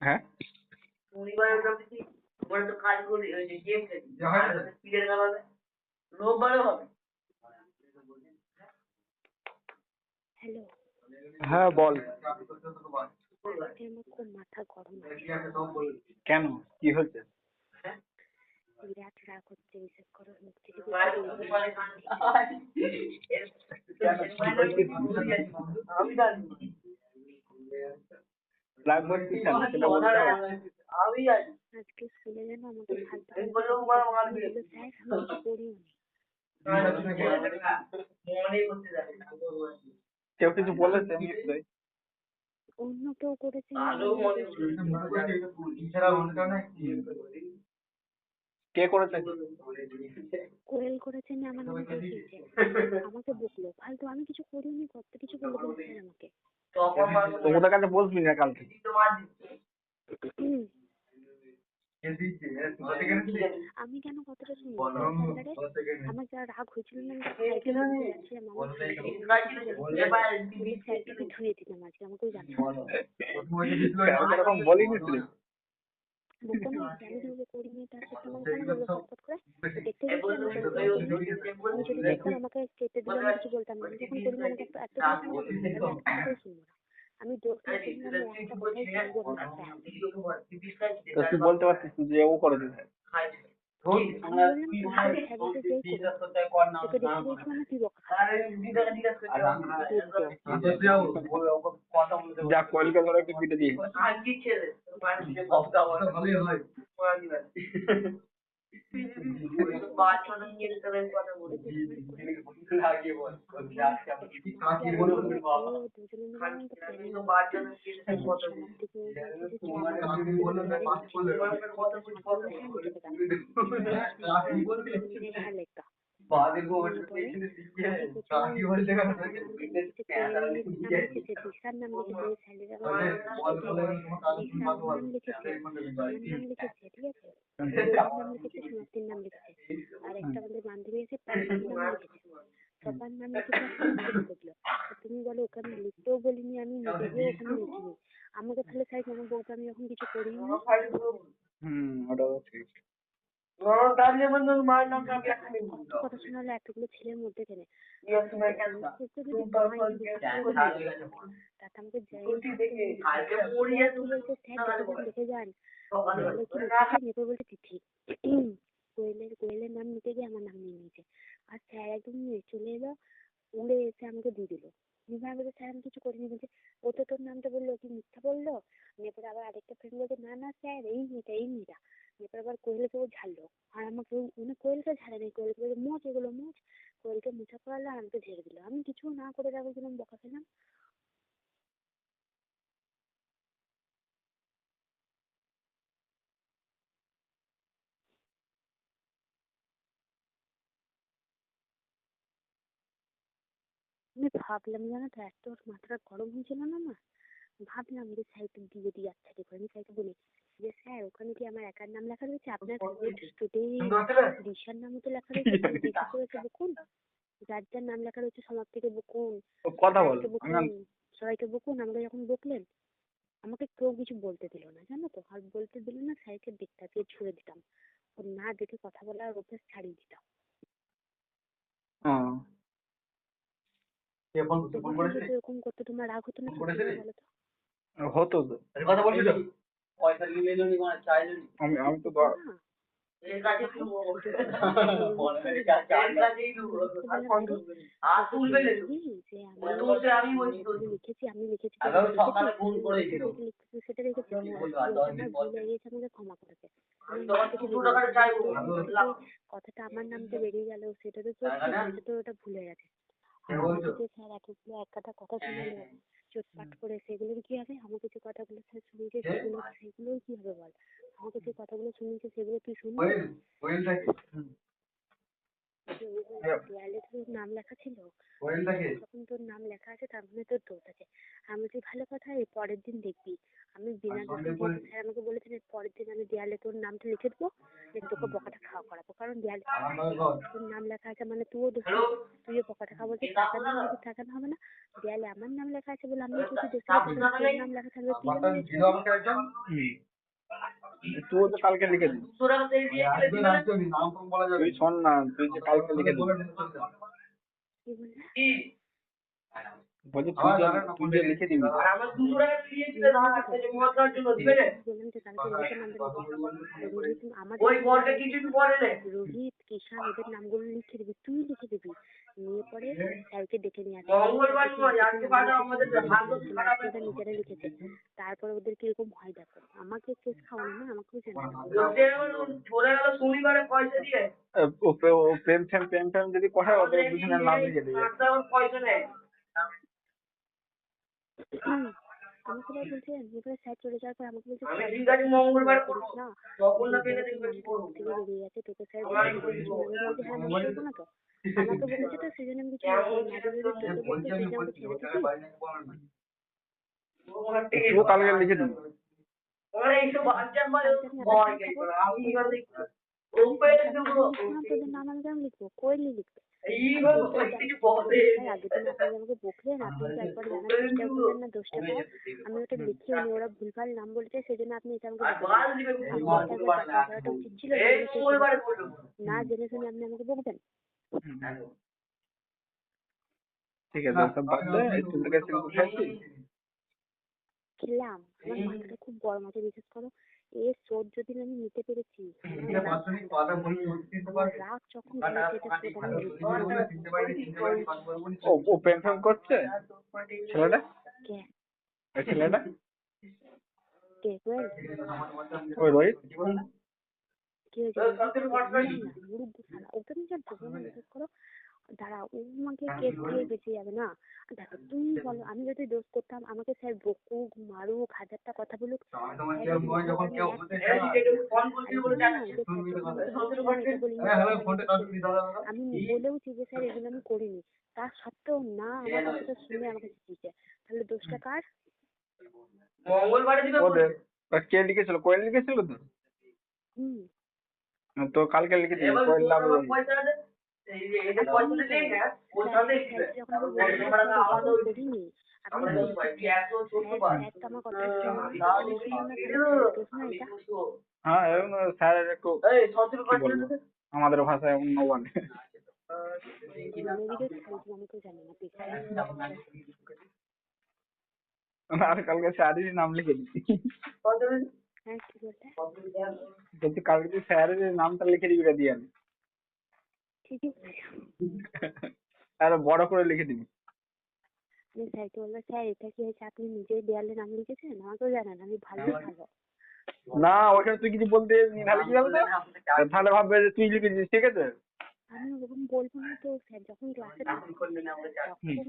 হ্যাঁ হ্যালো, হ্যাঁ বল। আজকে আমার খুব মাথা গরম আছে। কেন, কি হয়েছে? বিরাট রাগ হচ্ছে, বিশ্বাস করো। মুখ থেকে রাগ হচ্ছিস কেন সেটা বলতে হবে। আজকে স্কুলে যেন আমাকে ফালতু ফালতু কথা বললো স্যার, আমি কিছু করিও নি। কেউ কিছু বলেছে নিশ্চয়ই। অন্য কেউ করেছে কে করেছে? কোয়েল করেছে না, আমার নামে দেখিয়েছে, আমাকে বকলো ফালতু। আমি কিছু করিনি, কত কিছু বলে দিল স্যার আমাকে। তো ওদের কাছে বসবি না কালকে? আমি কেন কথাটা শুনি? আমার যা রাগ হয়েছিল না, আমি যাচ্ছিলাম, আমার স্যারকে ধুয়ে দিলাম আজকে, আমাকে এরকম বলিনি তুই? আমি করিনি, তার সাথে আমাকে কেন বললো ফটফট করে? দেখতে গেছিলাম, আমি যদি দেখতাম আমাকে কেটে দিলে আমি কিছু বলতাম না। আমি যখন করিনি আমাকে এত শুনবো না। আমি দোষ আমি একটা কথাই শুনবো না। তুই বলতে পারছিস যে ও করেছে? যা কোয়েলকে ধরে একটু পিটে দিয়ে সমাপ্তির নাম লিখেছে, আর একটা আমাদের বান্ধবী আছে নাম লিখেছে, সবার নাম লিখেছে। তুমি বলো, ওকে আমি লিখতেও বলিনি, আমি নিজে গিয়ে ওখানে লিখিনি। আমাকে তাহলে স্যার কেন বলতো আমি যখন কিছু করিনি? কথা শোনালে এতগুলো ছেলের মধ্যে কেনে দেখে যান বলতে তিথি কোয়েলের নাম নিতে গিয়ে আমার নাম নিয়ে নিয়েছে। আর স্যার একদম চলে এলো, উড়ে এসে আমাকে দিয়ে দিল। স্যার আমি কিছু করিনি, বলছে ও তো তোর নামটা বললো, কি মিথ্যা বললো। এরপরে আবার আরেকটা ফ্রেন্ড বলছে না না স্যার এই মেয়েটা। এরপর আবার কোয়েলকে ও ঝাড়লো, আর আমাকে কোয়েলকে ঝাড়ে নেই, কোয়েলকে বলে মোচ, এগুলো মোচ। কোয়েলকে মুছা পড়ালো আর আমাকে ঝেড়ে দিল। আমি কিছু না করে যাবো কিরম বকা খেলাম। আমি ভাবলাম জানো তো, এত মাথাটা গরম হয়েছিল না আমার, ভাবলাম যে স্যারকে দিয়ে দিই। আচ্ছা দেখো, আমি স্যারকে বলি যে স্যার ওখানে কি আমার একার নাম লেখা রয়েছে? আপনার দিশার নামও তো লেখা রয়েছে, বকুন, যার যার নাম লেখা রয়েছে সমাপ্তিকে বকুন, সবাইকে বকুন। আমাকে যখন বকলেন, আমাকে কেউ কিছু বলতে দিল না জানো তো। আর বলতে দিল না, স্যারকে দেখতে দিয়ে ছুড়ে দিতাম, ওর না দেখে কথা বলার অভ্যাস ছাড়িয়ে দিতাম। এরকম করতে তোমার রাগ হতো না? বলো তো। হতো তো। আমি তো লিখেছি সেটা রেখেছি, আমার ভুল হয়ে গেছে, আমাকে ক্ষমা করেছে। কথাটা আমার নামটা বেরিয়ে গেল, সেটা তো ওটা ভুলে গেছে। স্যার এতগুলো এক কথা শোনালো চোটপাট করে, সেগুলোর কি হবে? আমাকে যে কথাগুলো স্যার শুনিয়েছে সেগুলোর কি হবে বল? আমাকে যে কথাগুলো শুনিয়েছে সেগুলো তুই শুনবি? দেয়ালে তুমি তোর নাম লেখা ছিল? যখন তোর নাম লেখা আছে তার মানে তোর দোষ আছে। আমি বলছি ভালো কথা, এর পরের দিন দেখবি। আমি বিনা দোষে স্যার আমাকে বলেছেন এর পরের দিন আমি দেয়ালে তোর নামটা লিখে দেবো, তোকে বকাটা খাওয়া করাবো। কারণ দেয়ালে তোর নাম লেখা আছে মানে তুইও দোষী, তুইও বকাটা খাওয়া। বলছিস ঠেকানো হবে কি? ঠেকানো হবে না। দেয়ালে আমার নাম লেখা আছে বলে আমি যদি দোষী হতাম, তোর নাম লেখা থাকলে তুই কেন দোষী? তুই তো কালকে লিখে দিবি। তুই শোন না, তুই যে কালকে লিখে দিবি। কি বললে? বলছি তুই যে লিখে দিবি। বললাম যে কালকে রোহিতের নামটা রোহিত আমাদের রোহিত কিষান এদের নামগুলো লিখে দিবি, তুই লিখে দিবি। নিয়ে পরে স্যারকে ডেকে নিয়ে আসবি। নিজেরা লিখেছে, তারপরে ওদের কিরকম হয় দেখো। আমাকে কেস খাওয়ানো না, আমাকেও প্রেম ফেম যদি করে ওদের দুজনের নাম লিখে দিবি। আমাকে এবার বলছে, এবার স্যার চলে যাওয়ার পর আমাকে বলছে করিস না, থেকে বেরিয়ে গেছে তোকে স্যার হ্যাঁ মনে করবো না তো। আমাকে বলেছে তো সেজন্য আমি কিছু তোকে বলতে সেজন্য আমাকে ছেড়ে দিবি। তুই কালকে লিখে দিবি। তোদের নাম আমি কেমন লিখবো? কোয়েলি লিখবে। আগের দিন আপনি আমাকে বকলেন, আপনি তো একবার জানার চেষ্টা করলেন না দোষটা পাওয়ার। আমি ওটা লিখিও নি, ওরা ভুলভাল নাম বলেছে সেজন্য আপনি এটা আমাকে করাটা উচিত ছিল না, জেনে শুনে আপনি আমাকে বকবেন। ঠিক আছে সব বাদ দে, খেলাম। আমার মাথাটা খুব গরম আছে, বিশ্বাস করো। এর শোধ যদি আমি নিতে পেরেছি, আমার রাগ যখন ও প্রেম ফেম করছে ছেলেটা? কে? ওই ছেলেটা? কে? ওই রোহিত? কে ওকে আমি জানতো না, বিশ্বাস করো। দাঁড়া, ও আমাকে কেস দিয়ে বেঁচে যাবে না। দেখো তুমি বলো, আমি যদি দোষ করতাম আমাকে স্যার বকুক মারুক 1000টা কথা বলুক, আমি বলেওছি যে স্যার এগুলো আমি করিনি, তা সত্ত্বেও না আমার কথাটা শুনে আমাকে দিচ্ছে। তাহলে দোষটা কার? কে লিখেছিল? কোয়েল লিখেছিল তো? তো কালকে লিখে দিবি কোয়েল লাভ রোহিত। হ্যাঁ এরকম স্যারের একটু কি বলবো, আমাদের ভাষায় অন্য বলে। আর কালকে স্যারেরই নাম লিখে দিবি। বলছি কালকে তুই স্যারের নামটা লিখে দিবি রে দিয়ে। আরে বড় করে লিখে দিবি। স্যারকে বলবো, স্যার এটা কি হয়েছে? আপনি নিজেই দেয়ালে নাম লিখেছেন? আমাকেও জানান, আমি ভালো। না ওখানে তুই কিছু বলতে তাহলে কি বলতো, তাহলে ভাববে যে তুই লিখেছিস, ঠিক আছে? আমি ওরকম বলবো না তো স্যার, যখন ক্লাসে তখন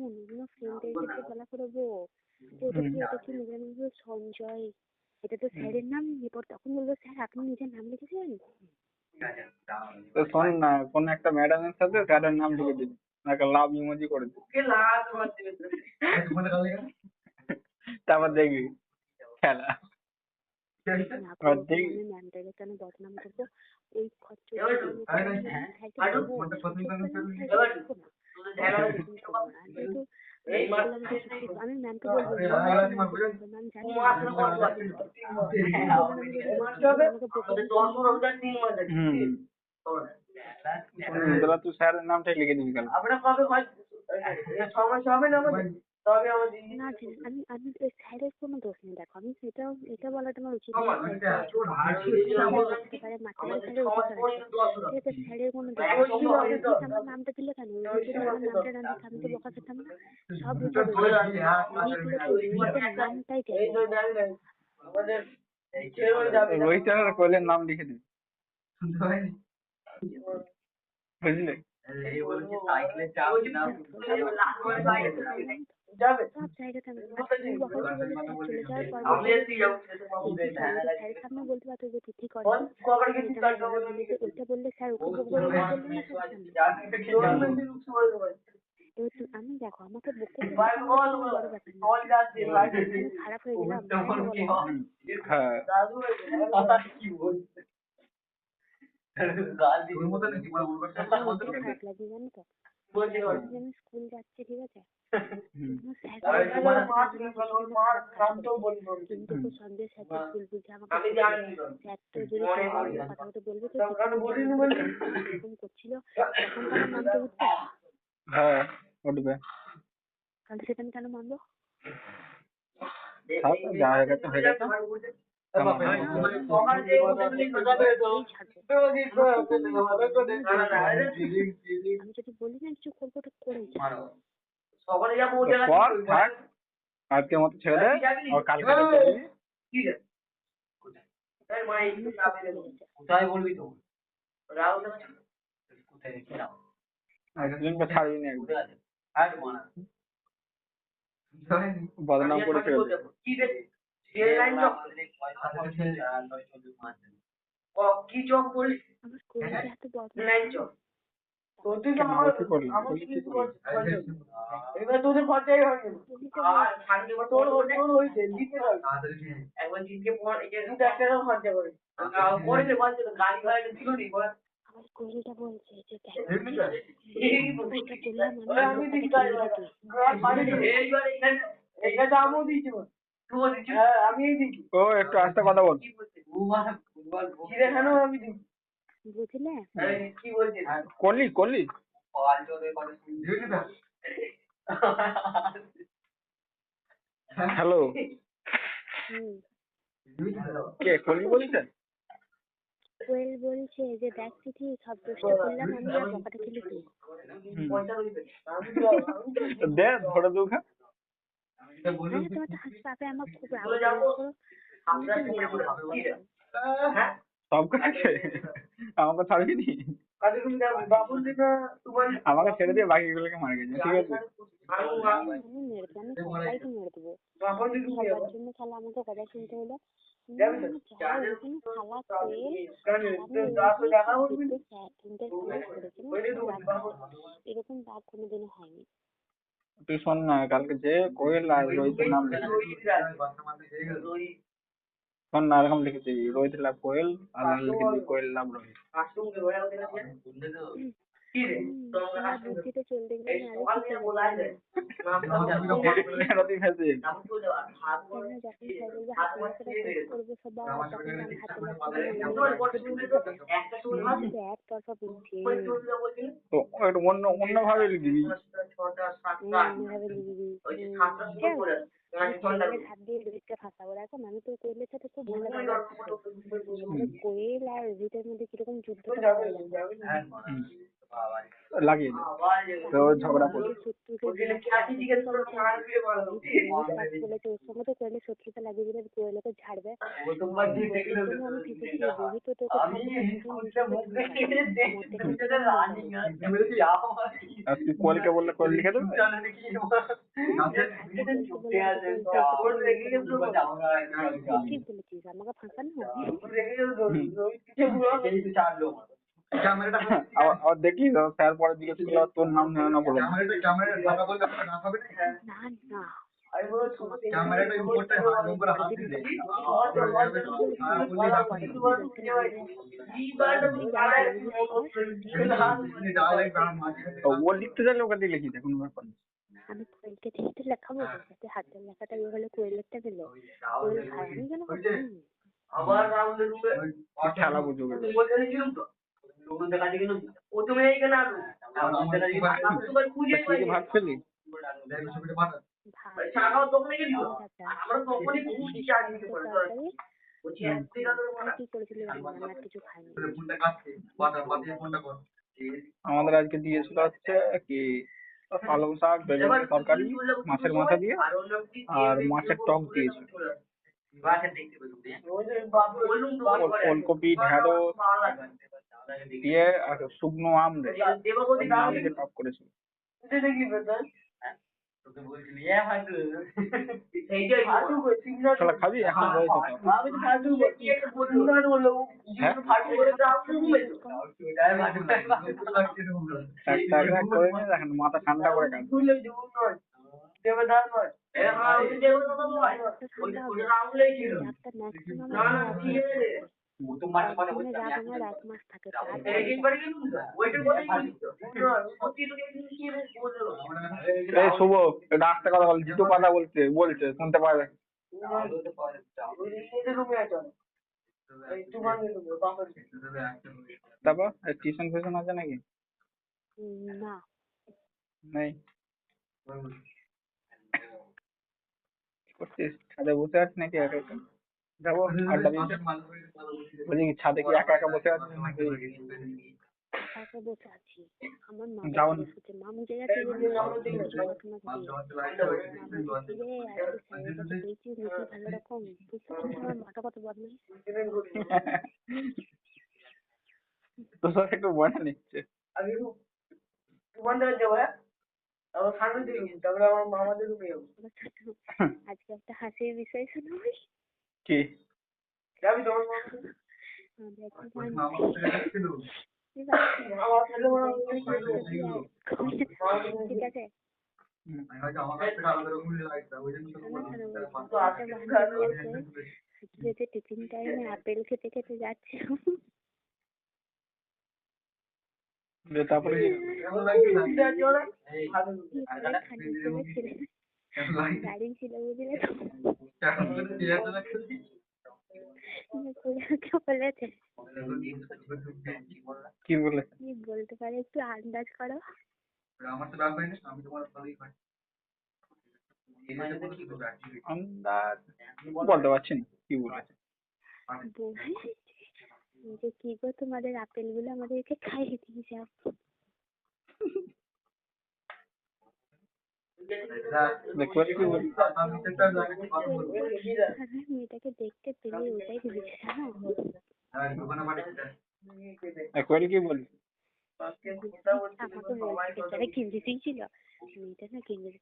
অন্য ফ্রেন্ডদের কাছে বলা করবো এটা কি সঞ্জয়, এটা তো স্যারের নাম। এরপর তখন বলবো স্যার আপনি নিজের নাম লিখেছেন। তো শোন না, কোন একটা ম্যাডামের সাথে স্যারের নাম লিখে দিবি, একটা লাভ ইমোজি করে দিবি। তারপর দেখবি খেলা। আমি ম্যামটাকে কেন বদনাম করবো? ওই আমি ম্যামকে বলবো, ম্যাম জানি তুই স্যারের নামটাই লিখে দিবি কাল। না আমি আমি স্যারের কোনো দোষ নেই। দেখো আমি এটা বলাটা আমার উচিত স্যারের কোনো দোষ। আমার নামটা দিলে কেন? আমার নামটা না দিতে আমি তো বকা খেতাম না। সব নামটাই রোহিত আর কোয়েলের নাম লিখে দিবি, বুঝলি? সব জায়গাতে আমি আর তুই বকাবকি বলে স্যার চলে যাওয়ার পর বলছে যে তিথি করে স্যারের সামনে বলতে পারতো যে তিথি করে এটা আমার বলে যে ওইটা বললে স্যার ওকে বকবে বলে বললো না স্যারের সামনে এবার আমি দেখো আমাকে বকতে কোনো বড় ব্যাপার না আমি খারাপ হয়ে গেলাম হ্যাঁ খারাপ লাগে জানো তো আমি স্কুল যাচ্ছি ঠিক আছে কিন্তু সন্ধ্যে স্যার স্কুল বুঝে আমাকে স্যার তো যদি কথা বলতে বলবে তো এরকম করছিল তখন তো আমার নামটা উঠবে হ্যাঁ উঠবে তাহলে সেটা আমি কেন মানবো যা হয়ে গেছে হয়ে গেছে আমি যদি বলি না কিছু করবো তো করেই থাক আজকের মতো ছেড়ে দে আর কালকে ছাড়বি না বদনাম করে ছেড়ে কি চক বলি আমার স্কুলে এত বদনাম নাই চক এবার তোদের খরচাই হয়নি তোর হয়েছে একবার জিতকে পর একটা খরচা করে করেছে বলছে তো গাড়ি ভাড়া দিল নি বল আমার স্কুলটা বলছে যে আমি এইটা আমিও দিয়েছি হ্যাঁ আমি দিয়েছি ও একটু আস্তে কথা বল আমি দিয়েছি বুঝলে কি বলছিস করলি হ্যালো কে করলি বলছেন কোয়েল বলছে যে দেখ তিথি সব দোষটা করলাম আমি আর বকাটা খেলি তুই দে ধরে দুখা তোমার তো হাসি পাবে আমার খুব রাগ সব কাছে আমাকে ছাড়বি নি আমাকে ছেড়ে দিয়ে বাকিগুলোকে মারা গেছে ঠিক আছে আমি সবাইকে মেরে দেবো সবার জন্য তাহলে আমাকে কথা শুনতে হলো এরকম রাগ কোনোদিনও হয়নি তুই শোন না কালকে যে কোয়েল আর রোহিতের নাম শোন না এরকম লিখেছি রোহিত লাভ কোয়েল আর লিখেছি কোয়েল লাভ রোহিত বুদ্ধিতে চলতে গেলে অন্য ভাবে লিখবি হাত দিয়ে রোহিতকে ফাঁসাবো এখন আমি তো কোয়েলের সাথে খুব ভালো কোয়েল আর রোহিতের মধ্যে কিরকম যুদ্ধটা লাগিয়ে তো ঝগড়া করবে বলেছে ওর সঙ্গে তো কোয়েলের শত্রুতা লাগিয়ে দিলে কোয়েলকে ঝাড়বে রোহিত তোকে আর তুই কোয়েলকে বললে কোয়েল লিখে দেবে ঠিক বলেছিস আমাকে ফাঁসানো আর দেখি স্যার পরে জিজ্ঞেস করলো তোর নাম না বলো না ও লিখতে চাইলে ওকে দিয়ে লিখি কোনো ব্যাপার নেই আমি কোয়েলকে দেখতে লেখাবো যাতে হাতের লেখাটা ইয়ে হলে কোয়েলেরটা দিল কোয়েল খায় আমি কেন খেলা বুঝো ভাত খেলি আমাদের আজকে দিয়েছিল হচ্ছে কি পালং শাক বেগুন তরকারি মাছের মাথা দিয়ে আর মাছের টক দিয়েছিল ওলকপি ঢেঁড়স দিয়ে আর শুকনো আম রে দেবগতি শুকনো আম দিয়ে টক করেছিল। তুই দেখি বেতন তোকে বলছিলি হাঁটু সেইটাই হাঁটু করে সিগন্যাল শালা খাবি এখন রয়েছে তো। আমি তো হাঁটু করে সিগন্যাল বললো হ্যাঁ? হাঁটু করে রাখতে ঘুমেছো একটা একটা করে নিয়ে দেখেন মাথা ঠান্ডা করে কাজ। ভুলে দেবো নয় দেবে দাঁড় নয় ওই দেবো তো নয় ওই রাউন্ডেই ছিল রাতটা ম্যাক্সিমাম না না ঠিক আছে রাত আমার 1 মাস থাকে এই বাড়ি গেলুম তো ওইটা বলেই বলছো সত্যি তো কি বললো এই শুভ এটা আস্তে কথা বল, জিতু কথা বলছে বলছে শুনতে পাবে। তারপর টিউশন ফিউশন আছে নাকি? না নেই। কি করছিস? ছাদে বসে আছিস নাকি একা একা? যাবো আড্ডা দিতে। বলছি কি ছাদে কি একা একা বসে আছিস নাকি? একা বসে আছি আমার মা যাও না। বসে মা মুঝে গেছে আজকে স্যারের কাছে পেয়েছি মুখে ভালো রকম বুঝতে পারছিস আমার মাটা কত বদমাইশ তোর সাথে একটু মজা নিচ্ছে। তারপরে আমার মামাদের রুমে যাবো আজকে একটা হাসির বিষয় শোনাবি কি? যাবি তোমার ঠিক আছে টিফিন টাইমে আপেল খেতে খেতে যাচ্ছে তারপরে গাড়ি ছিল বুঝলে বলেছে কি বলে? কি বলতে পারে একটু আন্দাজ করো আন্দাজ বলতে পারছি না কি বলেছে। যে কি গো তোমাদের আপেল গুলো আমাদেরকে খাইয়ে দিয়েছে মেয়েটাকে দেখতে পেলে ওটাই ভেবেছে একবারই কি বলি আমাকে বলছে বেচারা কিনতে ছিল মেয়েটা না কিনতে